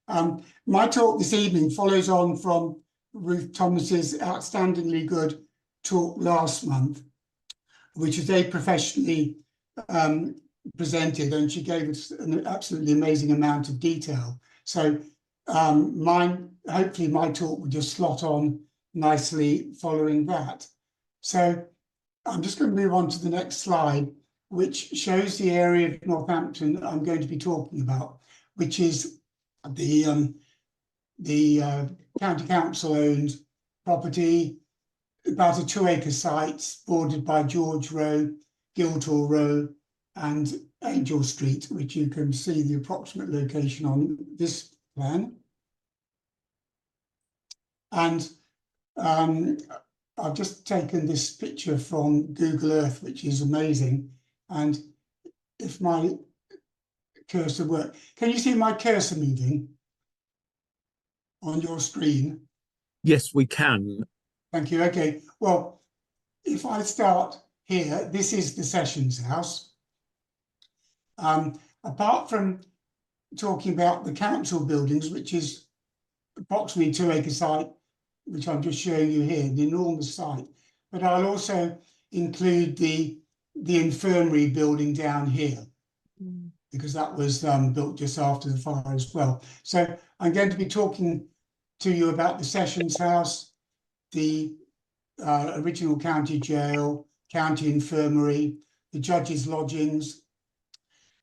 My talk this evening follows on from Ruth Thomas's outstandingly good talk last month, which was very professionally presented, and she gave us an absolutely amazing amount of detail. So hopefully my talk will just slot on nicely following that. So I'm just going to move on to the next slide, which shows the area of Northampton that I'm going to be talking about, which is the county council owned property, about a 2-acre site bordered by George Row, Guildhall Row and Angel Street, which you can see the approximate location on this plan. And I've just taken this picture from Google Earth, which is amazing. And if my cursor works, can you see my cursor moving on your screen? Yes, we can. Thank you. Okay. Well, if I start here, this is the Sessions House. Apart from talking about the council buildings, which is approximately 2-acre site, which I'm just showing you here, the enormous site, but I'll also include the infirmary building down here, because that was built just after the fire as well. So I'm going to be talking to you about the Sessions House, the original county jail, county infirmary, the judges' lodgings,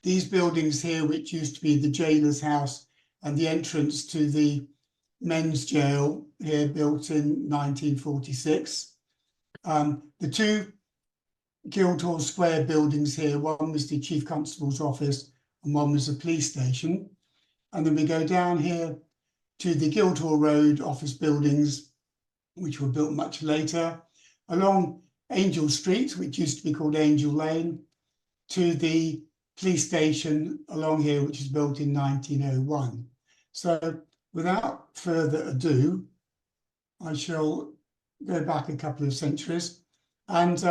these buildings here, which used to be the jailer's house, and the entrance to the men's jail here, built in 1946. The two Guildhall Square buildings here, one was the Chief Constable's office and one was the police station. And then we go down here to the Guildhall Road office buildings, which were built much later, along Angel Street, which used to be called Angel Lane, to the police station along here, which was built in 1901. So without further ado, I shall go back a couple of centuries. And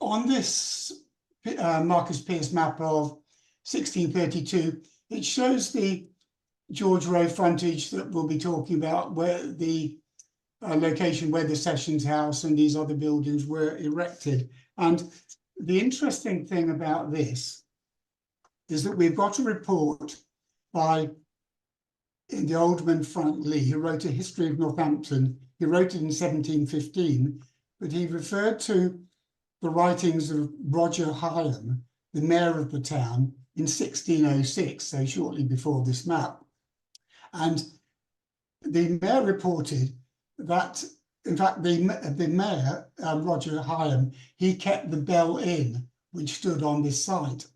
on this Marcus Pearce map of 1632, it shows the George Row frontage that we'll be talking about, where the location where the Sessions House and these other buildings were erected. And the interesting thing about this is that we've got a report by the Alderman Frank Lee, who wrote a history of Northampton. He wrote it in 1715, but he referred to the writings of Roger Higham, the mayor of the town, in 1606, so shortly before this map. And the mayor reported that, in fact, the mayor, Roger Higham, he kept the Bell Inn, which stood on this site.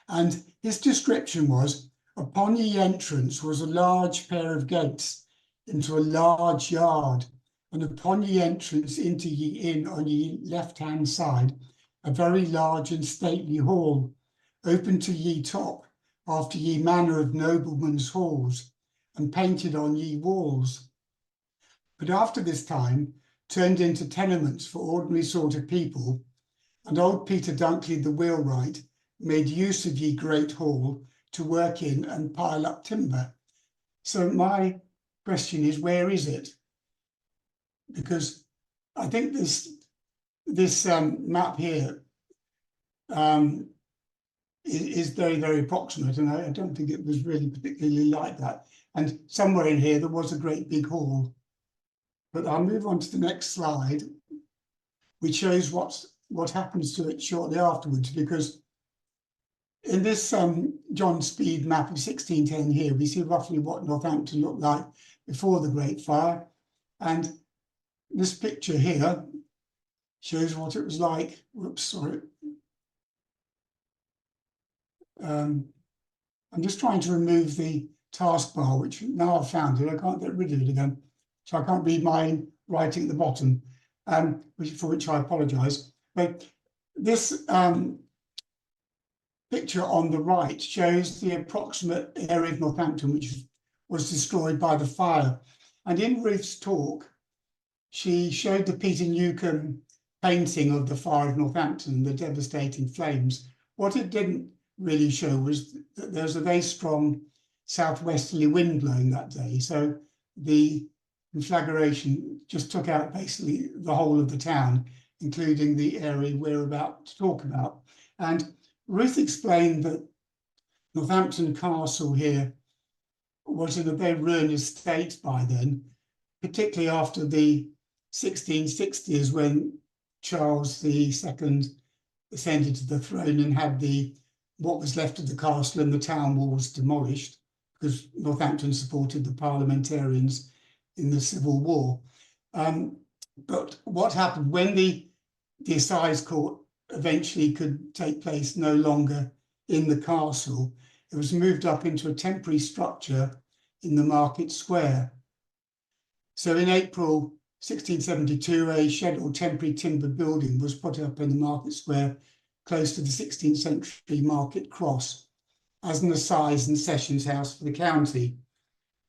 And his description was, upon ye entrance was a large pair of gates into a large yard, and upon ye entrance into ye inn on ye left-hand side, a very large and stately hall, open to ye top, after ye manner of noblemen's halls, and painted on ye walls. But after this time, turned into tenements for ordinary sort of people, and old Peter Dunkley the wheelwright made use of ye great hall to work in and pile up timber. So my question is, where is it? Because I think this map here is very, very approximate, and I don't think it was really particularly like that. And somewhere in here, there was a great big hall. But I'll move on to the next slide, which shows what happens to it shortly afterwards, because in this John Speed map of 1610 here, we see roughly what Northampton looked like before the Great Fire. And this picture here shows what it was like. Whoops, sorry. I'm just trying to remove the taskbar, which now I've found it, I can't get rid of it again. So I can't read my writing at the bottom, for which I apologise. But this picture on the right shows the approximate area of Northampton which was destroyed by the fire. And in Ruth's talk, she showed the Peter Newcomb painting of the fire of Northampton, the devastating flames. What it didn't really show was that there was a very strong southwesterly wind blowing that day. So the conflagration just took out basically the whole of the town, including the area we're about to talk about. And Ruth explained that Northampton Castle here was in a very ruinous state by then, particularly after the 1660s when Charles II ascended to the throne and had what was left of the castle and the town walls demolished, because Northampton supported the parliamentarians in the Civil War. But what happened when the assize court eventually could take place no longer in the castle, it was moved up into a temporary structure in the market square. So in April 1672, a shed or temporary timber building was put up in the market square close to the 16th century market cross as an assize and sessions house for the county.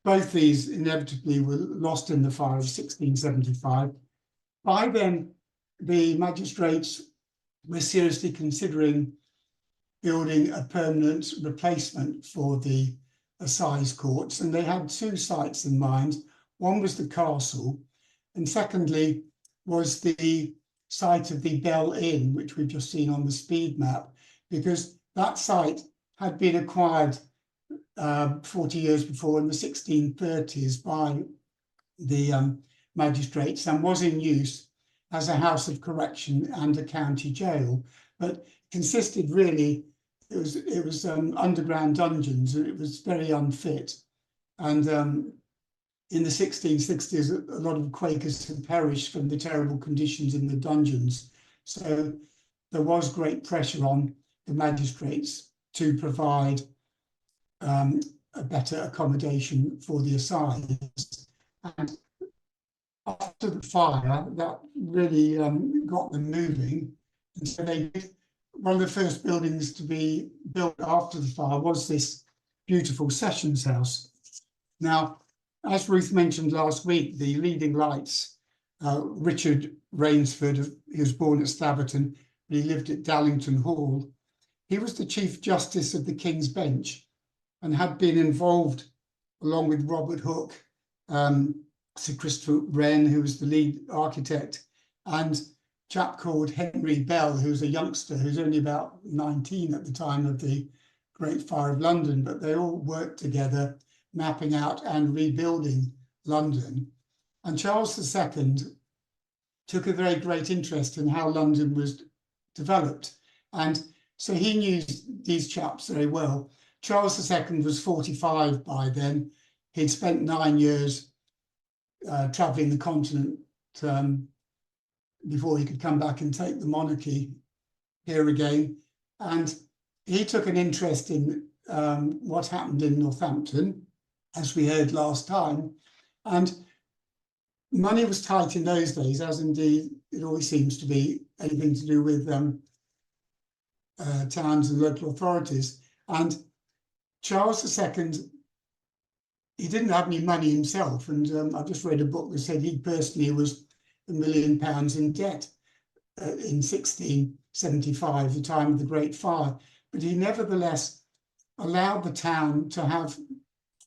Both these inevitably were lost in the fire of 1675. By then, the magistrates were seriously considering building a permanent replacement for the assize courts, and they had two sites in mind. One was the castle, and secondly was the site of the Bell Inn, which we've just seen on the speed map, because that site had been acquired 40 years before in the 1630s by the magistrates and was in use as a house of correction and a county jail, but consisted really, it was underground dungeons, and it was very unfit. And in the 1660s, a lot of Quakers had perished from the terrible conditions in the dungeons. So there was great pressure on the magistrates to provide a better accommodation for the assize. And after the fire, that really got them moving. And so one of the first buildings to be built after the fire was this beautiful sessions house. Now, as Ruth mentioned last week, the leading lights, Richard Rainsford, he was born at Staverton, but he lived at Dallington Hall. He was the Chief Justice of the King's Bench and had been involved, along with Robert Hooke, Sir Christopher Wren, who was the lead architect, and a chap called Henry Bell, who was a youngster who's only about 19 at the time of the Great Fire of London, but they all worked together, mapping out and rebuilding London. And Charles II took a very great interest in how London was developed. And so he knew these chaps very well. Charles II was 45 by then. He'd spent 9 years traveling the continent before he could come back and take the monarchy here again. And he took an interest in what happened in Northampton, as we heard last time. And money was tight in those days, as indeed it always seems to be, anything to do with towns and local authorities. And Charles II, he didn't have any money himself. And I just read a book that said he personally was £1 million in debt in 1675, the time of the Great Fire. But he nevertheless allowed the town to have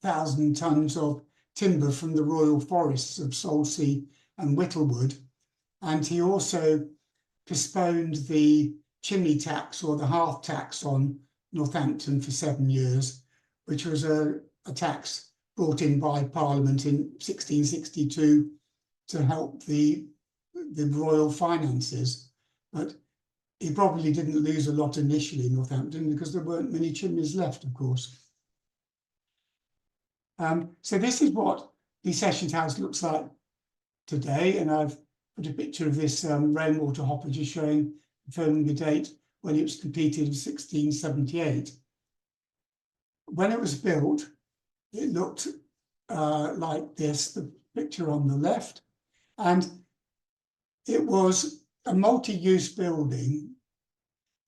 1,000 tons of timber from the royal forests of Salsey and Whittlewood. And he also postponed the chimney tax or the hearth tax on Northampton for 7 years, which was a tax brought in by Parliament in 1662 to help the royal finances. But he probably didn't lose a lot initially in Northampton because there weren't many chimneys left, of course. So this is what the Sessions House looks like today, and I've put a picture of this rainwater hopper just confirming the date when it was completed in 1678. When it was built, it looked like this, the picture on the left, and it was a multi-use building,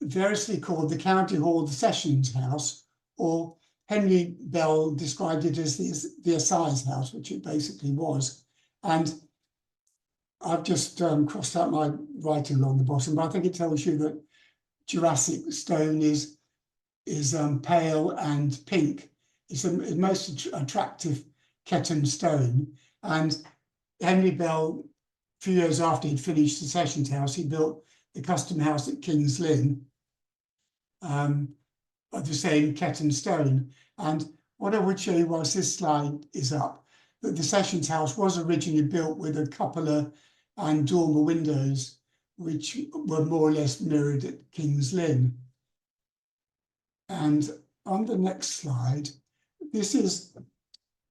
variously called the County Hall, the Sessions House, or Henry Bell described it as the Assize House, which it basically was. And I've just crossed out my writing along the bottom, but I think it tells you that Jurassic stone is is pale and pink. It's the most attractive Ketton stone. And Henry Bell, a few years after he'd finished the Sessions House, he built the Custom House at King's Lynn of the same Ketton stone. And what I would show you whilst this slide is up, that the Sessions House was originally built with a cupola and dormer windows, which were more or less mirrored at King's Lynn. And on the next slide, this is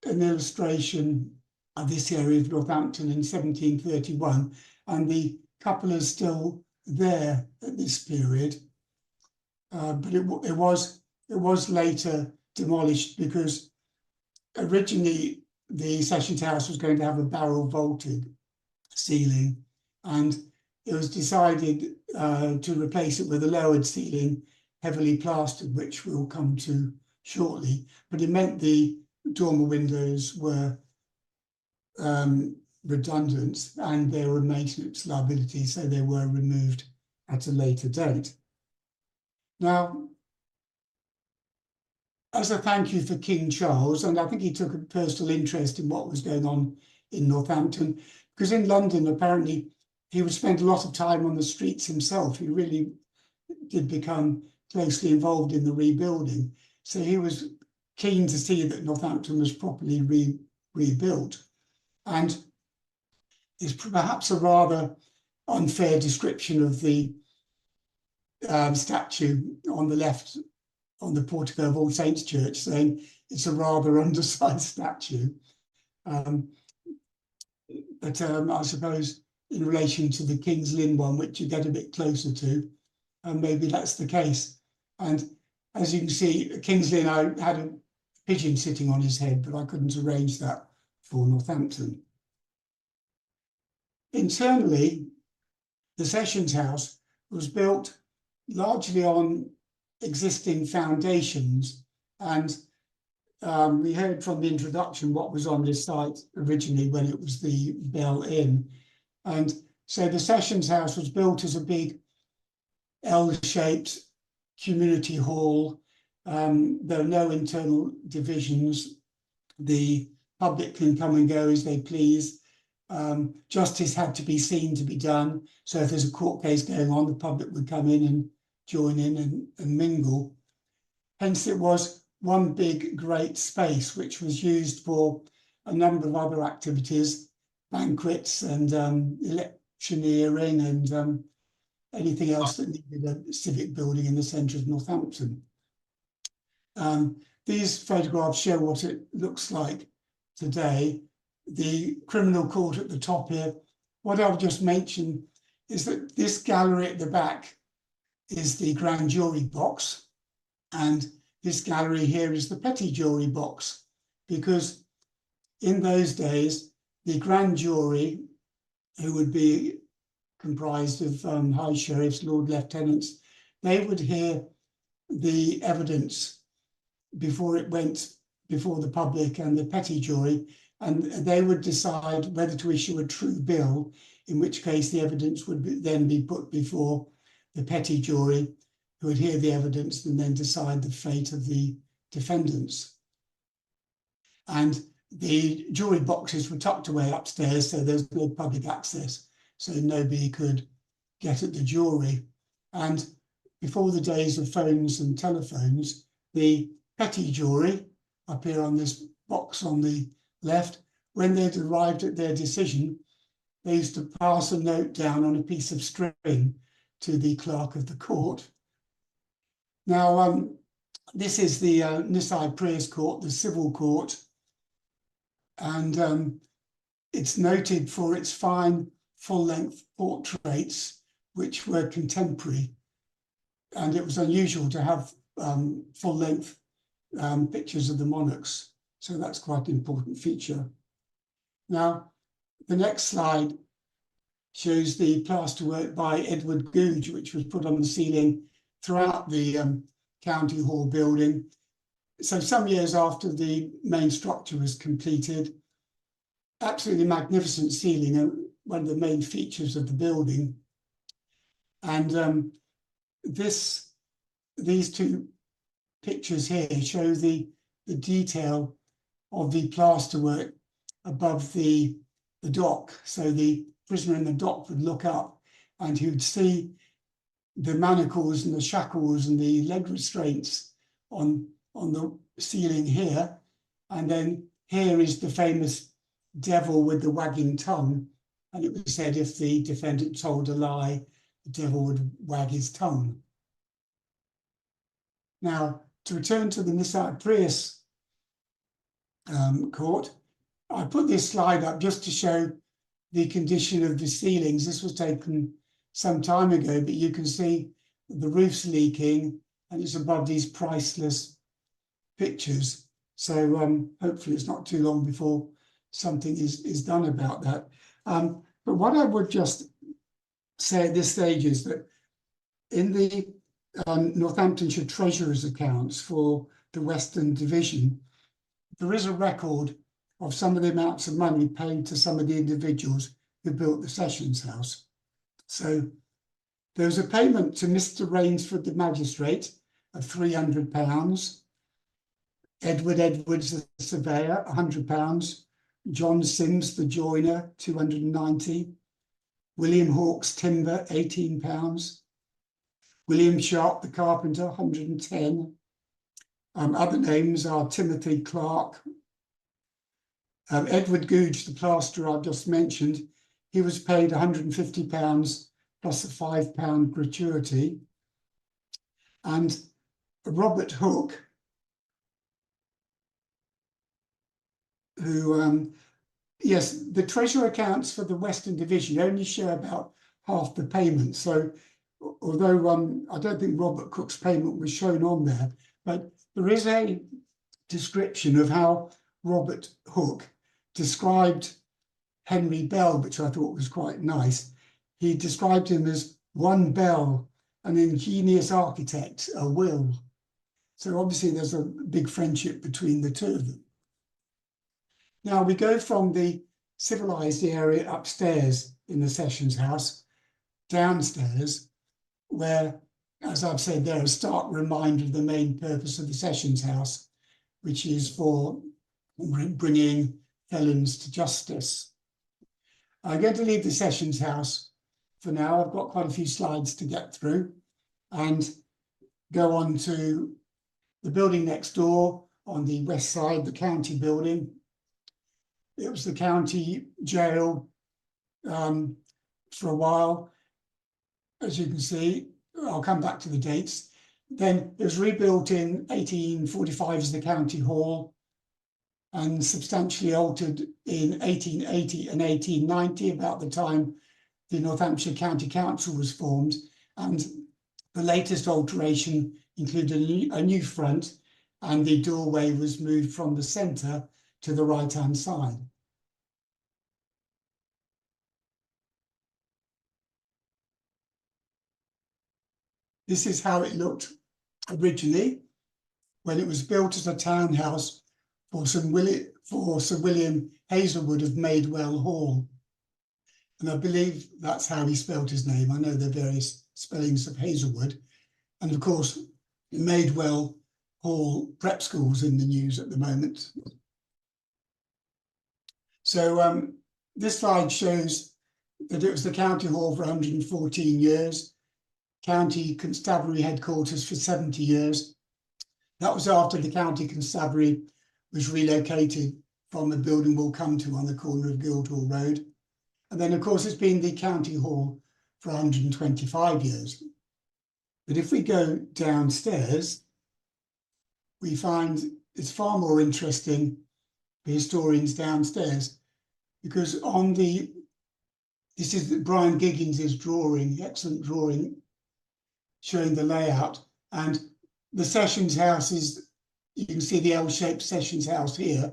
an illustration of this area of Northampton in 1731, and the cupola is still there at this period, but it was later demolished because originally the Sessions House was going to have a barrel vaulted ceiling, and it was decided to replace it with a lowered ceiling, heavily plastered, which we'll come to shortly. But it meant the dormer windows were redundant and there were maintenance liabilities, so they were removed at a later date. Now, as a thank you for King Charles, and I think he took a personal interest in what was going on in Northampton, because in London, apparently, he would spend a lot of time on the streets himself. He really did become closely involved in the rebuilding. So he was keen to see that Northampton was properly rebuilt. And it's perhaps a rather unfair description of the statue on the left on the portico of All Saints Church, saying it's a rather undersized statue. But I suppose in relation to the King's Lynn one, which you get a bit closer to, maybe that's the case. And as you can see, at King's Lynn, I had a pigeon sitting on his head, but I couldn't arrange that for Northampton. Internally, the Sessions House was built largely on existing foundations, and we heard from the introduction what was on this site originally when it was the Bell Inn. And so the Sessions House was built as a big L-shaped community hall. There are no internal divisions. The public can come and go as they please. Justice had to be seen to be done. So if there's a court case going on, the public would come in and join in and mingle. Hence it was one big great space, which was used for a number of other activities, banquets and electioneering and anything else that needed a civic building in the centre of Northampton. These photographs show what it looks like today. The criminal court at the top here. What I'll just mention is that this gallery at the back is the grand jury box, and this gallery here is the petty jury box, because in those days, the grand jury, who would be comprised of high sheriffs, lord lieutenants, they would hear the evidence before it went before the public and the petty jury, and they would decide whether to issue a true bill, in which case the evidence would then be put before the petty jury, who would hear the evidence and then decide the fate of the defendants. And the jury boxes were tucked away upstairs, so there's no public access, so nobody could get at the jury. And before the days of phones and telephones, the petty jury, up here on this box on the left, when they'd arrived at their decision, they used to pass a note down on a piece of string to the clerk of the court. Now, this is the Nisai Prius Court, the civil court, and it's noted for its fine full-length portraits, which were contemporary, and it was unusual to have full-length pictures of the monarchs, so that's quite an important feature. Now, the next slide shows the plasterwork by Edward Googe, which was put on the ceiling throughout the County Hall building. So some years after the main structure was completed, absolutely magnificent ceiling, one of the main features of the building. And these two pictures here show the detail of the plasterwork above the dock. So the prisoner in the dock would look up and he would see the manacles and the shackles and the leg restraints on the ceiling here. And then here is the famous devil with the wagging tongue. And it was said if the defendant told a lie, the devil would wag his tongue. Now, to return to the Nisai Prius court, I put this slide up just to show the condition of the ceilings. This was taken some time ago, but you can see the roof's leaking and it's above these priceless pictures. So hopefully it's not too long before something is done about that. But what I would just say at this stage is that in the Northamptonshire Treasurer's accounts for the Western Division, there is a record of some of the amounts of money paid to some of the individuals who built the Sessions House. So there was a payment to Mr. Rainsford, the magistrate, of £300, Edward Edwards, the surveyor, £100, John Sims, the joiner, £290, William Hawkes, timber, £18, William Sharp, the carpenter, £110. Other names are Timothy Clark, Edward Googe, the plasterer I've just mentioned. He was paid £150 plus a £5 gratuity. And Robert Hook, who, yes, the treasurer accounts for the Western Division only show about half the payment. So although I don't think Robert Cook's payment was shown on there, but there is a description of how Robert Hook described Henry Bell, which I thought was quite nice. He described him as one Bell, an ingenious architect, a will. So obviously there's a big friendship between the two of them. Now we go from the civilized area upstairs in the Sessions House downstairs, where, as I've said, they're a stark reminder of the main purpose of the Sessions House, which is for bringing felons to justice. I'm going to leave the Sessions House for now. I've got quite a few slides to get through and go on to the building next door on the west side, the county building. It was the county jail for a while. As you can see, I'll come back to the dates. Then it was rebuilt in 1845 as the county hall and substantially altered in 1880 and 1890, about the time the Northamptonshire County Council was formed. And the latest alteration included a new front, and the doorway was moved from the centre to the right-hand side. This is how it looked originally when it was built as a townhouse for Sir William Hazelwood of Madewell Hall. And I believe that's how he spelled his name. I know there are various spellings of Hazelwood. And of course, Madewell Hall prep schools in the news at the moment. So this slide shows that it was the county hall for 114 years, county constabulary headquarters for 70 years. That was after the county constabulary was relocated from the building we'll come to on the corner of Guildhall Road. And then, of course, it's been the county hall for 125 years. But if we go downstairs, we find it's far more interesting for historians downstairs, because on the, this is Brian Giggins's drawing, excellent drawing, showing the layout. And the Sessions House is, you can see the L-shaped Sessions House here.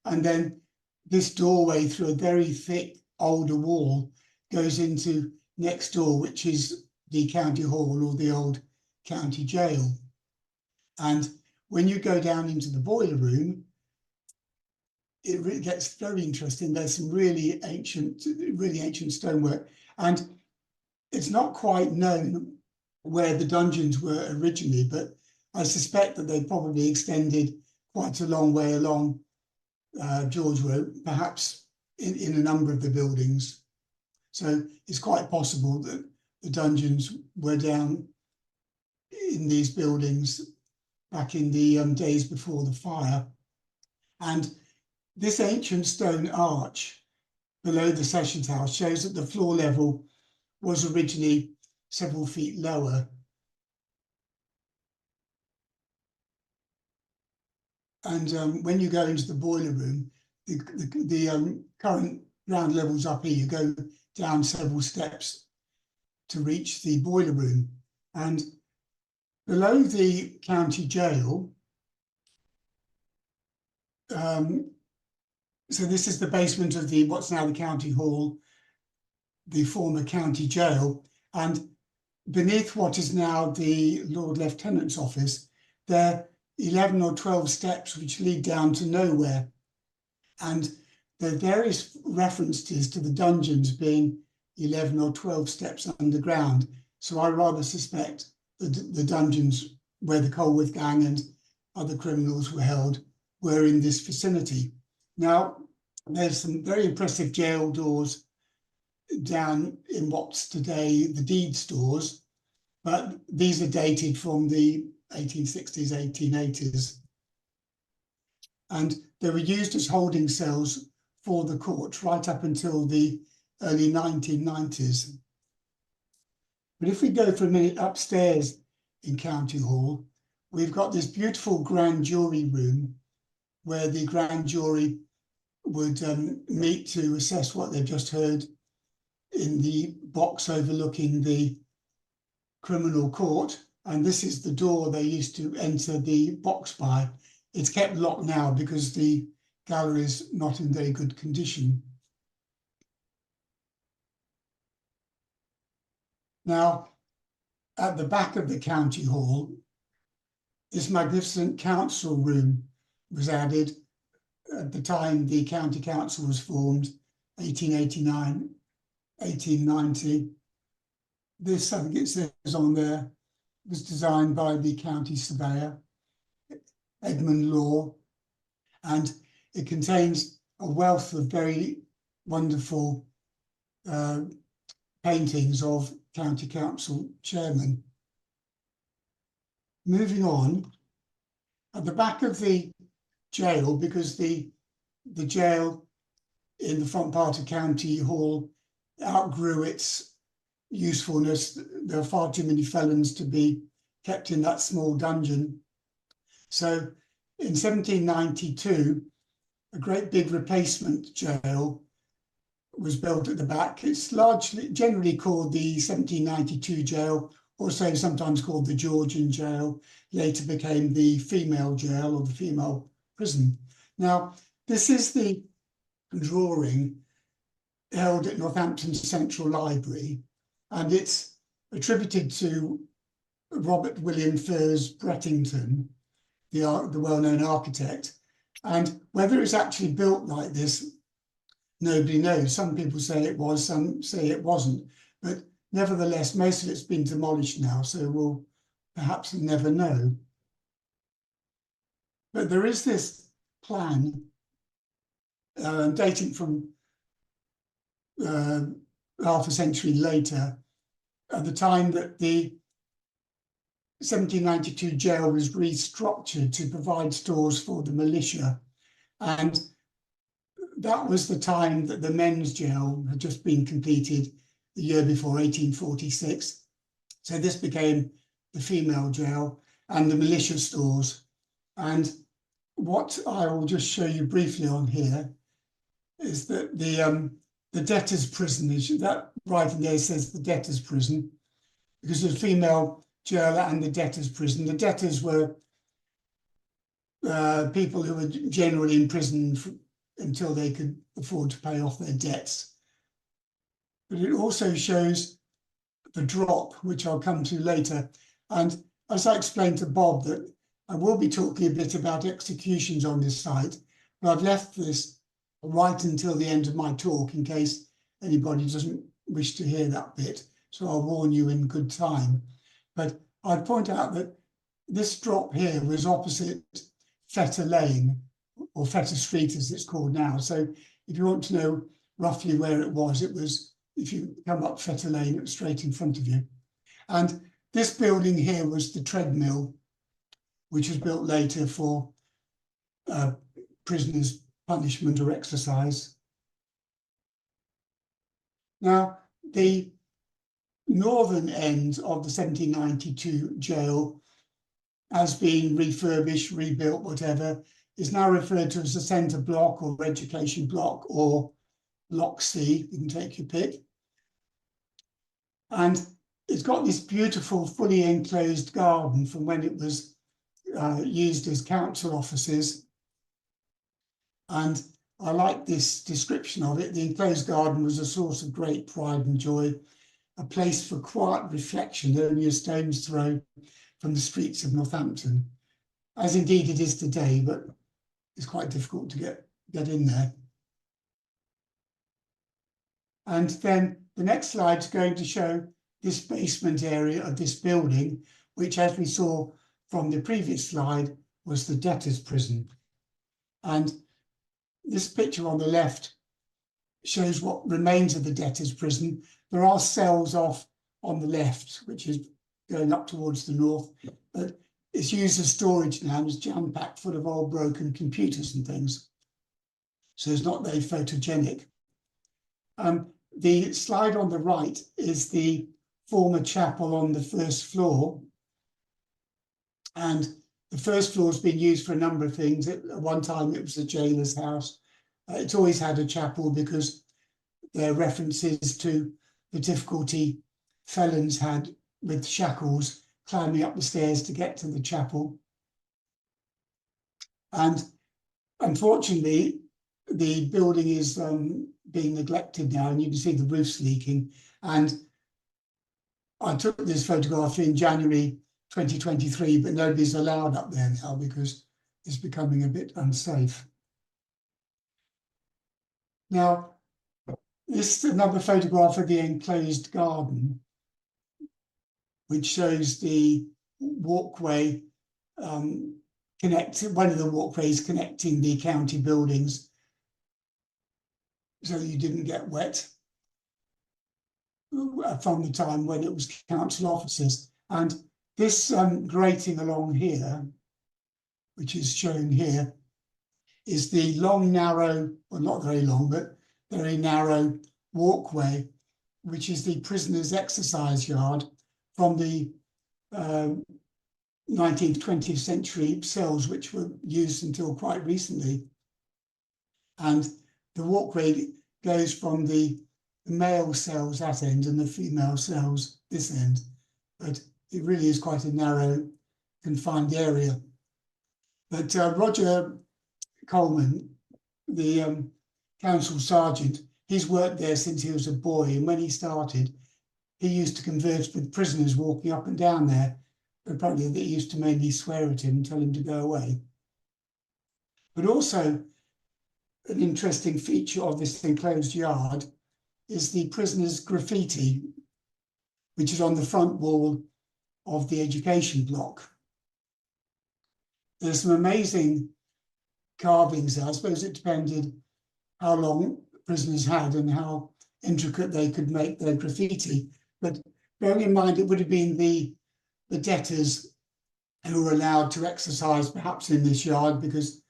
And then this doorway through a very thick older wall goes into next door, which is the county hall or the old county jail. And when you go down into the boiler room, it really gets very interesting. There's some really ancient stonework, and it's not quite known where the dungeons were originally, but I suspect that they probably extended quite a long way along George Road, perhaps in a number of the buildings. So it's quite possible that the dungeons were down in these buildings back in the days before the fire. And this ancient stone arch below the Sessions House shows that the floor level was originally several feet lower. And when you go into the boiler room, the current ground level's up here. You go down several steps to reach the boiler room. And below the county jail, so this is the basement of the what's now the county hall, the former county jail, and beneath what is now the Lord Lieutenant's office, there are 11 or 12 steps which lead down to nowhere. And there are various references to the dungeons being 11 or 12 steps underground. So I rather suspect that the dungeons where the Colwith gang and other criminals were held were in this vicinity. Now, there's some very impressive jail doors down in what's today the deed stores, but these are dated from the 1860s, 1880s. And they were used as holding cells for the court right up until the early 1990s. But if we go for a minute upstairs in County Hall, we've got this beautiful grand jury room where the grand jury would meet to assess what they've just heard in the box overlooking the criminal court. And this is the door they used to enter the box by. It's kept locked now because the gallery is not in very good condition. Now, at the back of the county hall, this magnificent council room was added at the time the county council was formed, 1889, 1890. This, I think it says on there, was designed by the county surveyor, Edmund Law, and it contains a wealth of very wonderful paintings of county council chairmen. Moving on, at the back of the jail, because the jail in the front part of County Hall outgrew its usefulness. There are far too many felons to be kept in that small dungeon. So in 1792, a great big replacement jail was built at the back. It's generally called the 1792 jail, also sometimes called the Georgian jail, later became the female jail or the female prison. Now, this is the drawing held at Northampton Central Library, and it's attributed to Robert William Furze Brettington, the well-known architect. And whether it's actually built like this, nobody knows. Some people say it was, some say it wasn't. But nevertheless, most of it's been demolished now, so we'll perhaps never know. But there is this plan dating from half a century later, at the time that the 1792 jail was restructured to provide stores for the militia. And that was the time that the men's jail had just been completed the year before, 1846. So this became the female jail and the militia stores. And what I will just show you briefly on here is that the debtors' prison, that writing there says the debtors' prison, because the female jail and the debtors' prison. The debtors were people who were generally in prison until they could afford to pay off their debts. But it also shows the drop, which I'll come to later. And as I explained to Bob, that I will be talking a bit about executions on this site, but I've left this right until the end of my talk in case anybody doesn't wish to hear that bit. So I'll warn you in good time. But I'd point out that this drop here was opposite Fetter Lane, or Fetter Street as it's called now. So if you want to know roughly where it was, if you come up Fetter Lane, it was straight in front of you. And this building here was the treadmill, which was built later for prisoners' punishment or exercise. Now, the northern end of the 1792 jail has been refurbished, rebuilt, whatever, is now referred to as the centre block or education block or Block C, you can take your pick. And it's got this beautiful fully enclosed garden from when it was used as council offices. And I like this description of it. The enclosed garden was a source of great pride and joy, a place for quiet reflection only a stone's throw from the streets of Northampton, as indeed it is today, but it's quite difficult to get in there. And then the next slide is going to show this basement area of this building, which, as we saw from the previous slide, was the debtors' prison. And this picture on the left shows what remains of the debtors' prison. There are cells off on the left, which is going up towards the north, but it's used as storage now and is jam-packed full of old broken computers and things. So it's not very photogenic. The slide on the right is the former chapel on the first floor. And the first floor has been used for a number of things. At one time, it was the jailer's house. It's always had a chapel because there are references to the difficulty felons had with shackles climbing up the stairs to get to the chapel. And unfortunately, the building is being neglected now, and you can see the roof's leaking. And I took this photograph in January 2023, but nobody's allowed up there now because it's becoming a bit unsafe. Now, this is another photograph of the enclosed garden, which shows the walkway one of the walkways connecting the county buildings so you didn't get wet from the time when it was council offices. And this grating along here, which is shown here, is the long, narrow, well, not very long, but very narrow walkway, which is the prisoners' exercise yard from the 19th, 20th century cells, which were used until quite recently. And the walkway goes from the male cells that end and the female cells this end. But it really is quite a narrow, confined area. But Roger Coleman, the council sergeant, he's worked there since he was a boy. And when he started, he used to converse with prisoners walking up and down there. Apparently they used to mainly swear at him and tell him to go away. But also an interesting feature of this enclosed yard is the prisoners' graffiti, which is on the front wall of the education block. There's some amazing carvings there. I suppose it depended how long prisoners had and how intricate they could make their graffiti. But bearing in mind, it would have been the debtors who were allowed to exercise perhaps in this yard, because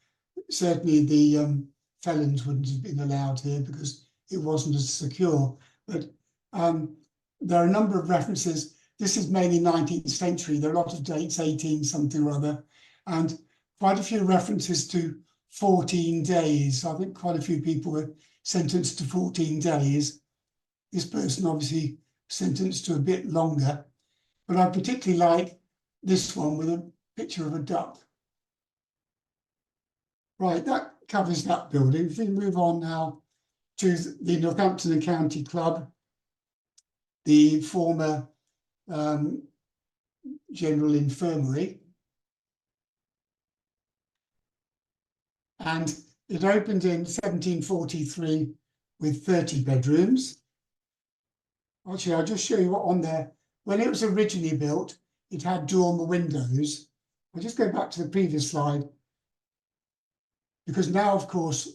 certainly the felons wouldn't have been allowed here because it wasn't as secure. But there are a number of references. This is mainly 19th century. There are a lot of dates, 18 something or other, and quite a few references to 14 days. I think quite a few people were sentenced to 14 days. This person obviously sentenced to a bit longer, but I particularly like this one with a picture of a duck. Right, that covers that building. If we move on now to the Northampton and County Club, the former General Infirmary. And it opened in 1743 with 30 bedrooms. Actually, I'll just show you what on there. When it was originally built, it had dormer windows, I'll just go back to the previous slide, because now, of course,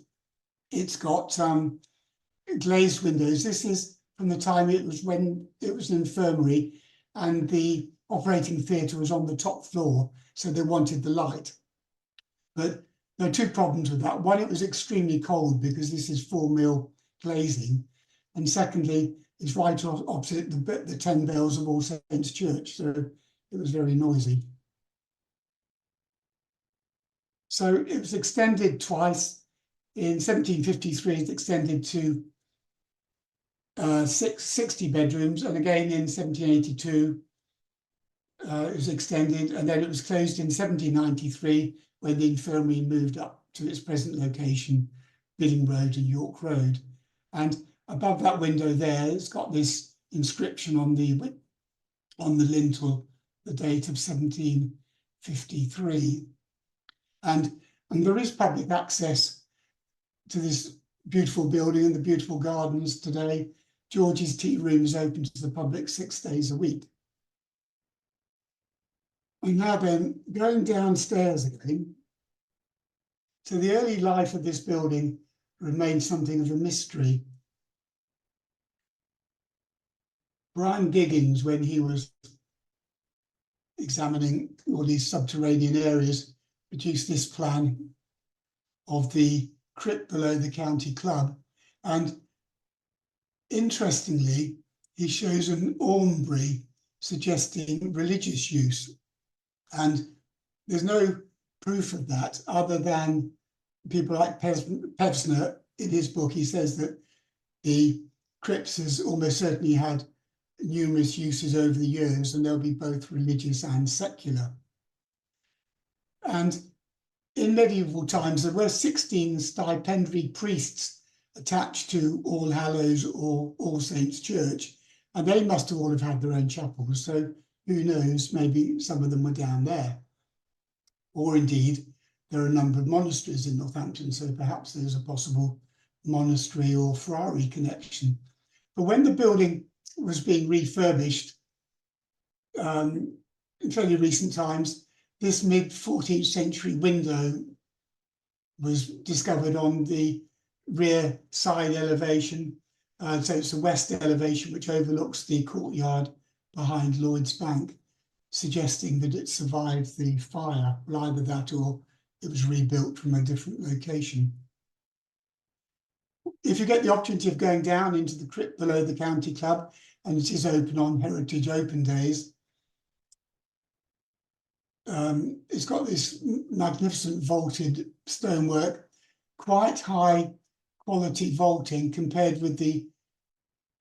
it's got glazed windows. This is from the time it was when it was an infirmary and the operating theatre was on the top floor, so they wanted the light. But there are two problems with that. One, it was extremely cold because this is 4mm glazing. And secondly, it's right opposite the 10 bells of All Saints Church, so it was very noisy. So it was extended twice. In 1753, it extended to 60 bedrooms, and again in 1782, it was extended, and then it was closed in 1793 when the infirmary moved up to its present location, Billing Road and York Road. And above that window there, it's got this inscription on the lintel, the date of 1753. And there is public access to this beautiful building and the beautiful gardens today. George's Tea Room is open to the public 6 days a week. And now then, going downstairs again. So the early life of this building remains something of a mystery. Brian Giggins, when he was examining all these subterranean areas, produced this plan of the crypt below the county club. And interestingly, he shows an aumbrey suggesting religious use. And there's no proof of that other than people like Pevsner. In his book, he says that the crypts has almost certainly had numerous uses over the years, and they'll be both religious and secular. And in medieval times, there were 16 stipendiary priests attached to All Hallows or All Saints Church, and they must all have had their own chapels. So who knows, maybe some of them were down there. Or indeed, there are a number of monasteries in Northampton, so perhaps there's a possible monastery or friary connection. But when the building was being refurbished in fairly recent times, this mid-14th century window was discovered on the rear side elevation. So it's the west elevation, which overlooks the courtyard behind Lloyd's Bank, suggesting that it survived the fire. Well, either that or it was rebuilt from a different location. If you get the opportunity of going down into the crypt below the county club, and it is open on Heritage Open Days, it's got this magnificent vaulted stonework, quite high quality vaulting compared with the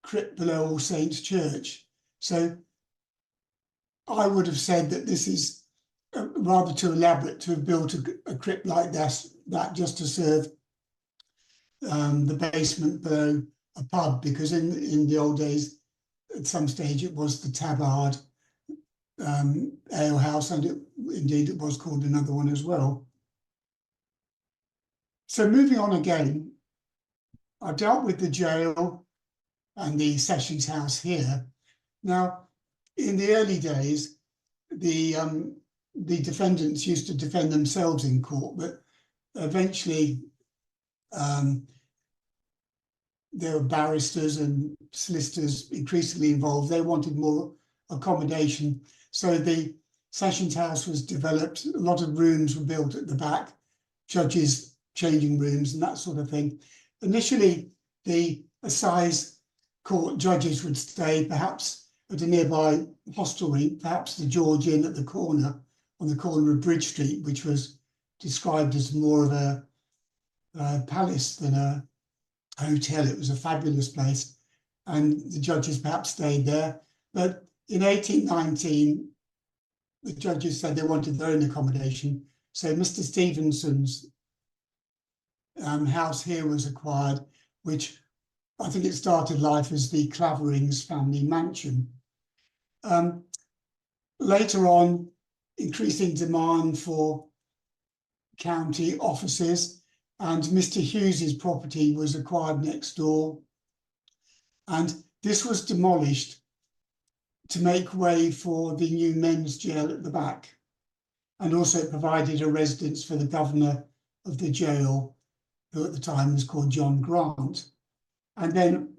crypt below All Saints Church. So I would have said that this is rather too elaborate to have built a crypt like that just to serve the basement below a pub, because in the old days, at some stage, it was the Tabard ale house, and indeed it was called another one as well. So moving on again, I've dealt with the jail and the Sessions House here. Now, in the early days, the defendants used to defend themselves in court, but eventually there were barristers and solicitors increasingly involved. They wanted more accommodation. So the Sessions House was developed. A lot of rooms were built at the back, judges' changing rooms and that sort of thing. Initially, the assize court judges would stay perhaps at a nearby hostelry, perhaps the George Inn at the corner, on the corner of Bridge Street, which was described as more of a palace than a hotel. It was a fabulous place, and the judges perhaps stayed there. But in 1819, the judges said they wanted their own accommodation. So Mr. Stevenson's house here was acquired, which I think it started life as the Claverings family mansion. Later on, increasing demand for county offices, and Mr. Hughes's property was acquired next door. And this was demolished to make way for the new men's jail at the back. and also it provided a residence for the governor of the jail, who at the time was called John Grant. And then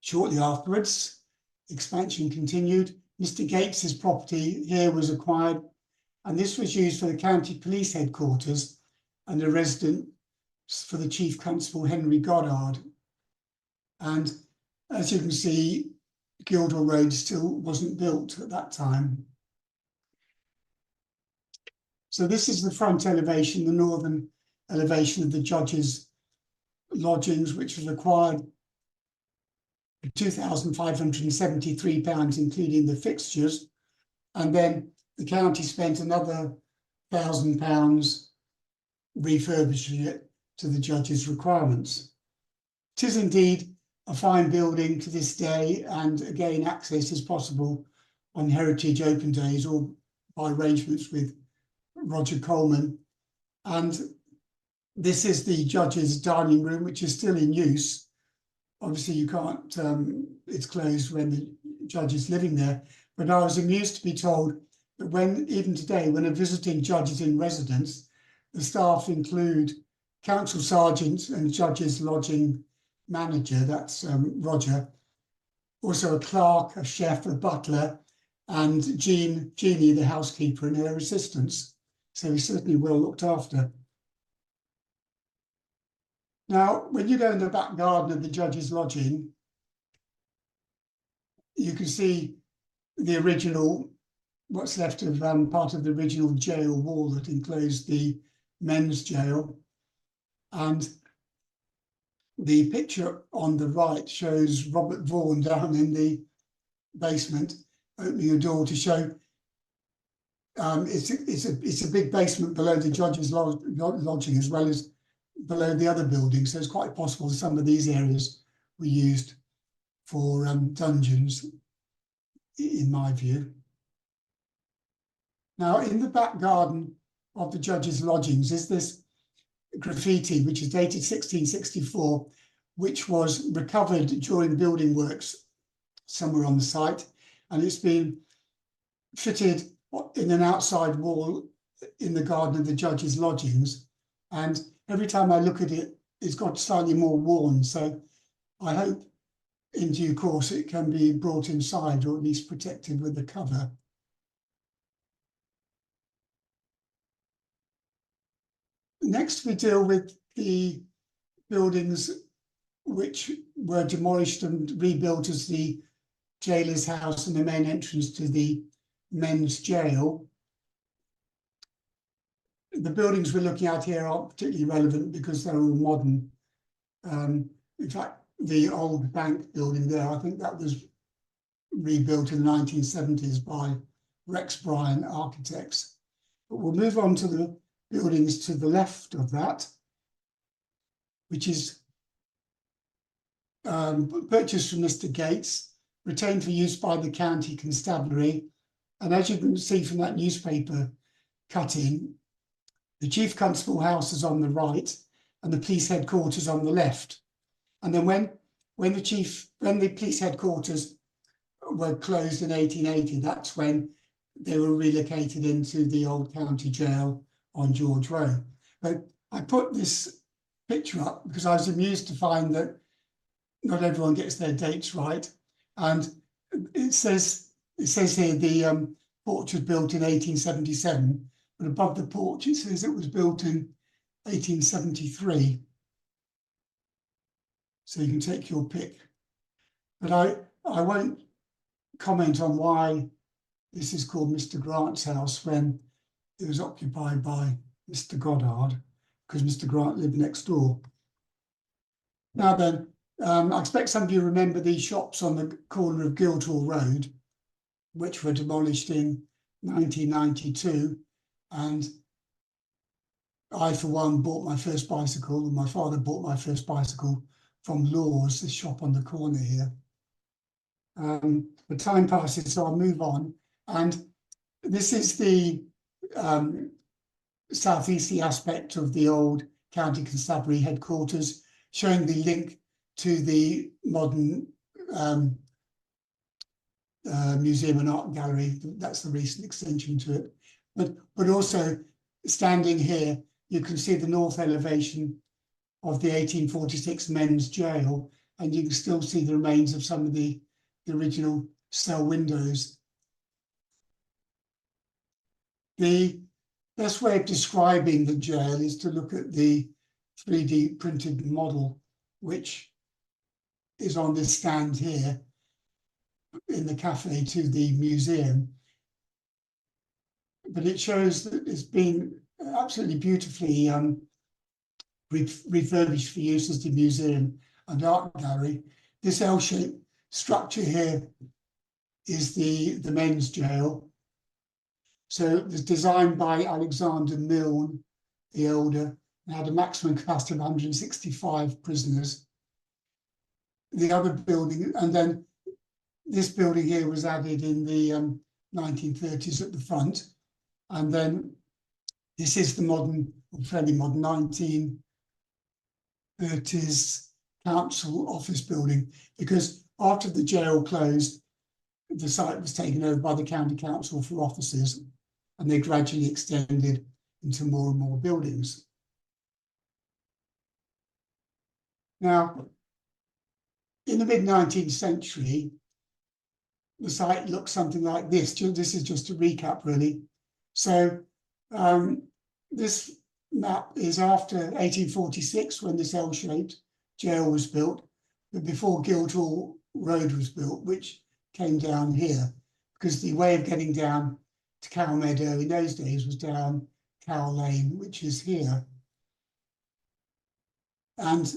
shortly afterwards, expansion continued. Mr. Gates's property here was acquired, and this was used for the county police headquarters and a residence for the Chief Constable Henry Goddard. And as you can see, Guildhall Road still wasn't built at that time. So this is the front elevation, the northern elevation of the judges' lodgings, which was acquired for £2,573, including the fixtures. And then the county spent another £1,000 refurbishing it to the judges' requirements. It is indeed a fine building to this day, and again, access is possible on Heritage Open Days or by arrangements with Roger Coleman. And this is the judges' dining room, which is still in use. Obviously, you can't, it's closed when the judge is living there. But I was amused to be told that even today, when a visiting judge is in residence, the staff include council sergeant and judge's lodging manager, that's Roger, also a clerk, a chef, a butler, and Jeannie, the housekeeper, and her assistants. So he's certainly well looked after. Now, when you go in the back garden of the judge's lodging, you can see the original, what's left of part of the original jail wall that enclosed the men's jail. And the picture on the right shows Robert Vaughan down in the basement, opening a door to show it's a big basement below the judge's lodging, as well as below the other buildings. So it's quite possible that some of these areas were used for dungeons, in my view. Now, in the back garden of the judge's lodgings is this graffiti, which is dated 1664, which was recovered during building works somewhere on the site, and it's been fitted in an outside wall in the garden of the judge's lodgings. And every time I look at it, it's got slightly more worn. So I hope in due course it can be brought inside, or at least protected with the cover. Next, we deal with the buildings which were demolished and rebuilt as the jailer's house and the main entrance to the men's jail. The buildings we're looking at here aren't particularly relevant because they're all modern. In fact, the old bank building there, I think that was rebuilt in the 1970s by Rex Bryan Architects. But we'll move on to the buildings to the left of that, which is purchased from Mr. Gates, retained for use by the county constabulary. And as you can see from that newspaper cutting, the Chief Constable House is on the right and the police headquarters on the left. And then when the police headquarters were closed in 1880, that's when they were relocated into the old county jail on George Row. But I put this picture up because I was amused to find that not everyone gets their dates right. And it says here the porch was built in 1877, but above the porch it says it was built in 1873. So you can take your pick. But I won't comment on why this is called Mr. Grant's house when it was occupied by Mr. Goddard, because Mr. Grant lived next door. Now then, I expect some of you remember these shops on the corner of Guildhall Road, which were demolished in 1992. And I, for one, bought my first bicycle, and my father bought my first bicycle from Law's, the shop on the corner here. But time passes, so I'll move on. And this is the southeasterly aspect of the old county constabulary headquarters, showing the link to the modern museum and art gallery. That's the recent extension to it. but also standing here, you can see the north elevation of the 1846 men's jail, and you can still see the remains of some of the original cell windows. The best way of describing the jail is to look at the 3D printed model, which is on this stand here in the cafe to the museum. But it shows that it's been absolutely beautifully refurbished for use as the museum and art gallery. This L-shaped structure here is the men's jail. So it was designed by Alexander Milne the Elder and had a maximum capacity of 165 prisoners. The other building, and then this building here was added in the 1930s at the front. And then this is the modern, or fairly modern, 1930s council office building, because after the jail closed, the site was taken over by the county council for offices, and they gradually extended into more and more buildings. Now, in the mid-19th century, the site looked something like this. This is just a recap, really. So this map is after 1846, when this L-shaped jail was built, but before Guildhall Road was built, which came down here, because the way of getting down to Cow Meadow in those days was down Cow Lane, which is here. And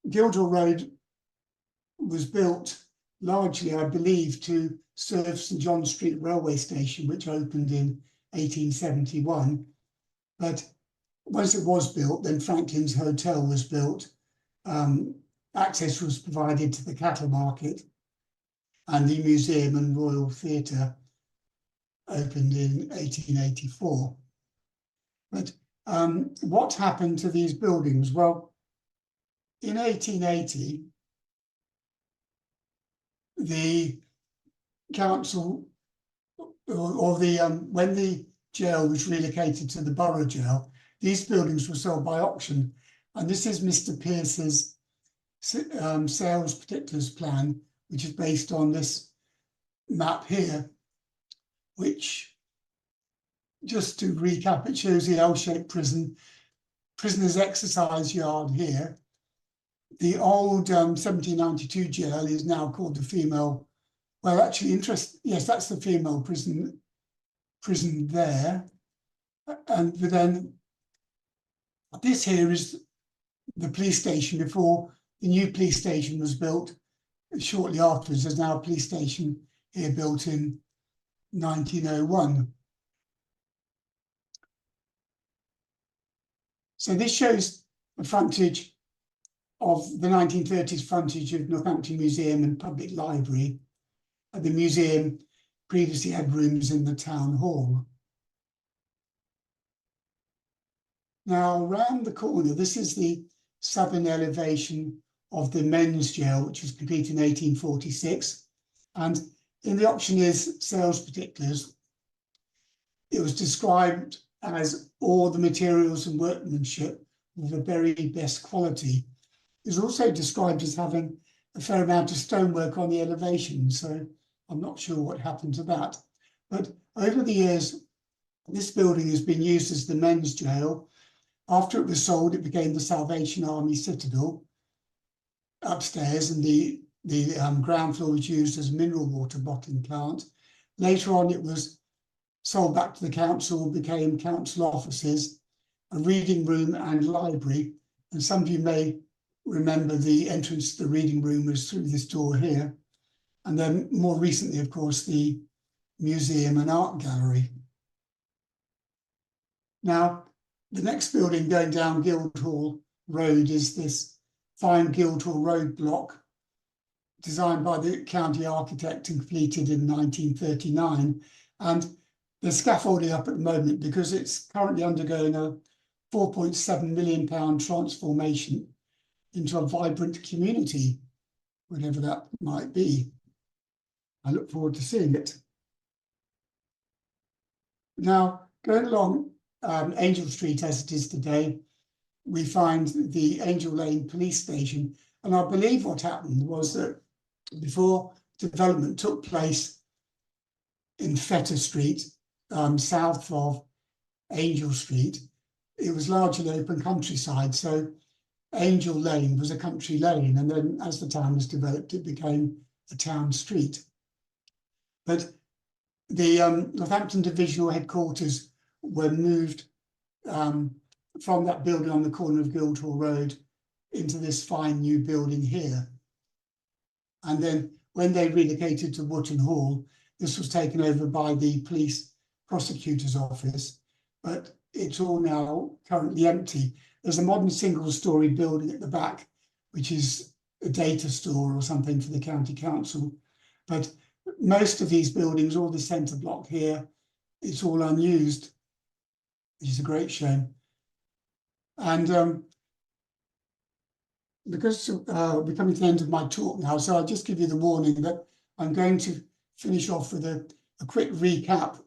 Guildhall Road was built largely, I believe, to serve St John Street railway station, which opened in 1871. But once it was built, then Franklin's Hotel was built. Access was provided to the cattle market, and the museum and Royal Theatre opened in 1884. But what happened to these buildings? Well, in 1880, the council, or the when the jail was relocated to the borough jail, these buildings were sold by auction. And this is Mr. Pearce's sales particulars plan, which is based on this map here, which, just to recap, it shows the L-shaped prison, prisoner's exercise yard here. The old 1792 jail is now called the female, well, actually, yes, that's the female prison there. And then this here is the police station before the new police station was built. Shortly afterwards, there's now a police station here built in 1901. So this shows the frontage of the 1930s frontage of Northampton Museum and Public Library. The museum previously had rooms in the town hall. Now, around the corner, this is the southern elevation of the men's jail, which was completed in 1846. And in the auctioneer's sales particulars, it was described as all the materials and workmanship of the very best quality. It was also described as having a fair amount of stonework on the elevation, so I'm not sure what happened to that. But over the years, this building has been used as the men's jail. After it was sold, it became the Salvation Army Citadel upstairs, and the ground floor was used as a mineral water bottling plant. Later on, it was sold back to the council, became council offices, a reading room and library. And some of you may remember the entrance to the reading room was through this door here. And then more recently, of course, the museum and art gallery. Now, the next building going down Guildhall Road is this fine Guildhall Road block, designed by the county architect and completed in 1939. And there's scaffolding up at the moment because it's currently undergoing a £4.7 million transformation into a vibrant community, whatever that might be. I look forward to seeing it. Now, Going along Angel Street as it is today, we find the Angel Lane police station. And I believe what happened was that before development took place in Fetter Street, south of Angel Street, it was largely open countryside. So Angel Lane was a country lane. And then as the town was developed, it became a town street. But the Northampton Divisional Headquarters were moved from that building on the corner of Guildhall Road into this fine new building here. And then when they relocated to Wootton Hall, this was taken over by the police prosecutor's office, but it's all now currently empty. There's a modern single-storey building at the back, which is a data store or something for the county council. But most of these buildings, all the centre block here, it's all unused, which is a great shame. And because we're coming to the end of my talk now, so I'll just give you the warning that I'm going to finish off with a quick recap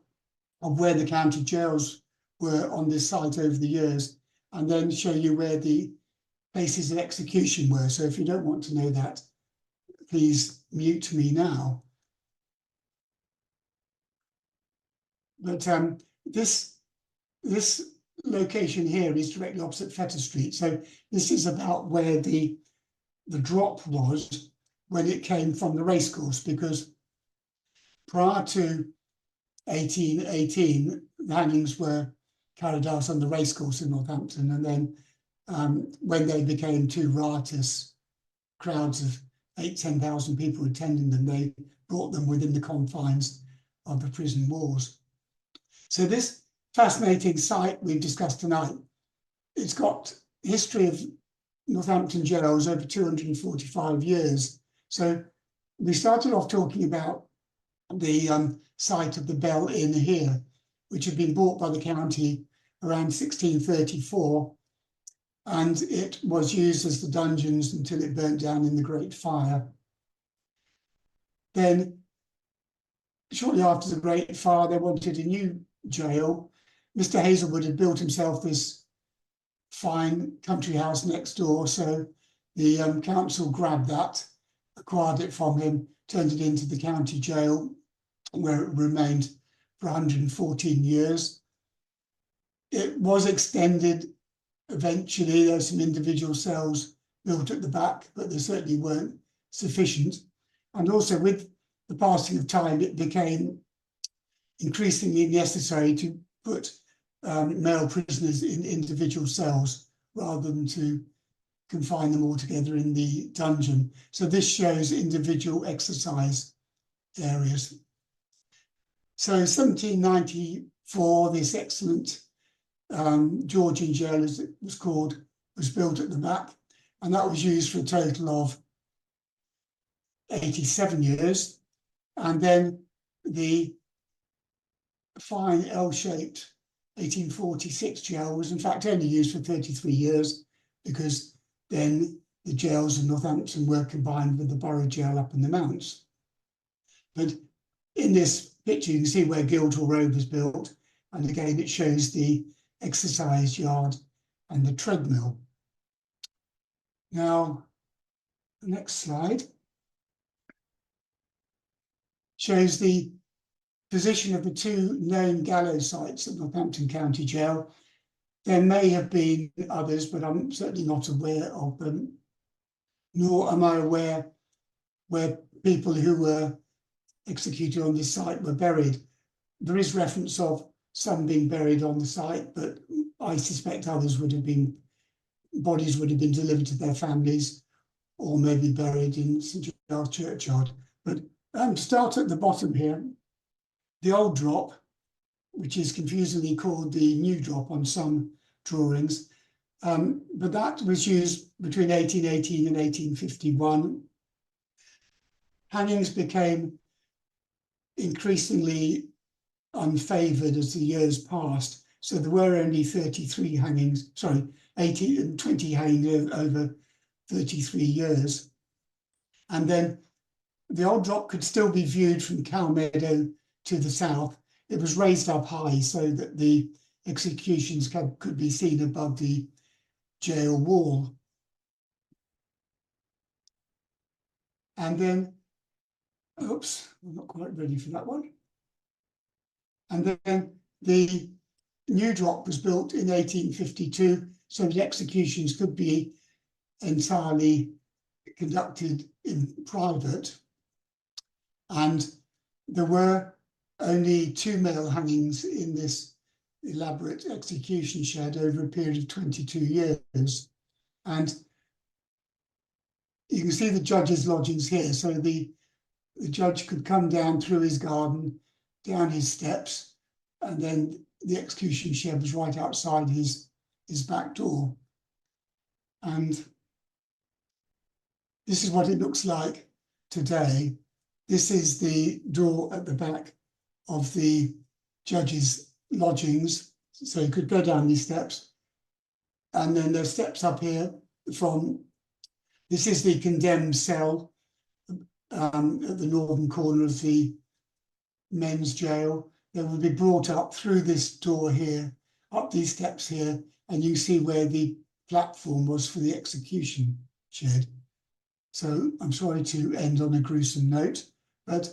of where the county jails were on this site over the years, and then show you where the places of execution were. So if you don't want to know that, please mute me now. But this location here is directly opposite Fetter Street. So this is about where the drop was when it came from the racecourse, because prior to 1818, the hangings were carried out on the racecourse in Northampton. And then when they became too riotous, crowds of 8,000–10,000 people attending them, they brought them within the confines of the prison walls. So this fascinating site we've discussed tonight, it's got history of Northampton jails over 245 years. So we started off talking about the site of the Bell Inn here, which had been bought by the county around 1634, and it was used as the dungeons until it burnt down in the Great Fire. Then, shortly after the Great Fire, they wanted a new jail. Mr. Hazelwood had built himself this fine country house next door, so the council grabbed that, acquired it from him, turned it into the county jail, where it remained for 114 years. It was extended eventually. There were some individual cells built at the back, but they certainly weren't sufficient. And also with the passing of time, it became increasingly necessary to put male prisoners in individual cells rather than to confine them all together in the dungeon. So this shows individual exercise areas. So 1794, this excellent Georgian jail, as it was called, was built at the back, and that was used for a total of 87 years. And then the fine L-shaped 1846 jail was in fact only used for 33 years, because then the jails in Northampton were combined with the borough jail up in the Mounts. But in this picture, you can see where Guildhall Road was built, and again it shows the exercise yard and the treadmill. Now, the next slide shows the position of the two known gallows sites at Northampton County Jail. There may have been others, but I'm certainly not aware of them, nor am I aware where people who were executed on this site were buried. There is reference of some being buried on the site, but I suspect others would have been, bodies would have been delivered to their families, or maybe buried in St Giles Churchyard. But start at the bottom here. The old drop, which is confusingly called the new drop on some drawings, but that was used between 1818 and 1851. Hangings became increasingly unfavoured as the years passed, so there were only 33 hangings, 20 hangings over 33 years. And then the old drop could still be viewed from Cow Meadow to the south. it was raised up high so that the executions could be seen above the jail wall. And then, oops, I'm not quite ready for that one. And then the new drop was built in 1852, so the executions could be entirely conducted in private. And there were only 2 male hangings in this elaborate execution shed over a period of 22 years. And you can see the judge's lodgings here. So the judge could come down through his garden, down his steps, and then the execution shed was right outside his back door. And this is what it looks like today. This is the door at the back of the judge's lodgings. So you could go down these steps. And then there's steps up here from, this is the condemned cell at the northern corner of the men's jail. They will be brought up through this door here, up these steps here, and you see where the platform was for the execution shed. So I'm sorry to end on a gruesome note, but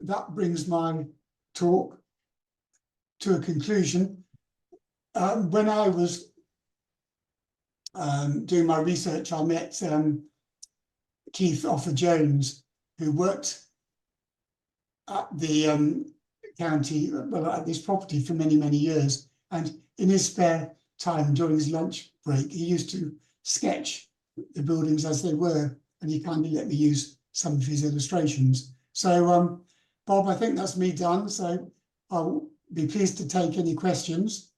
that brings my talk to a conclusion. When I was doing my research, I met Keith Offer-Jones, who worked at the county, well, at this property for many, many years. And in his spare time during his lunch break, he used to sketch the buildings as they were, and he kindly let me use some of his illustrations. So, Bob, I think that's me done. So I'll be pleased to take any questions.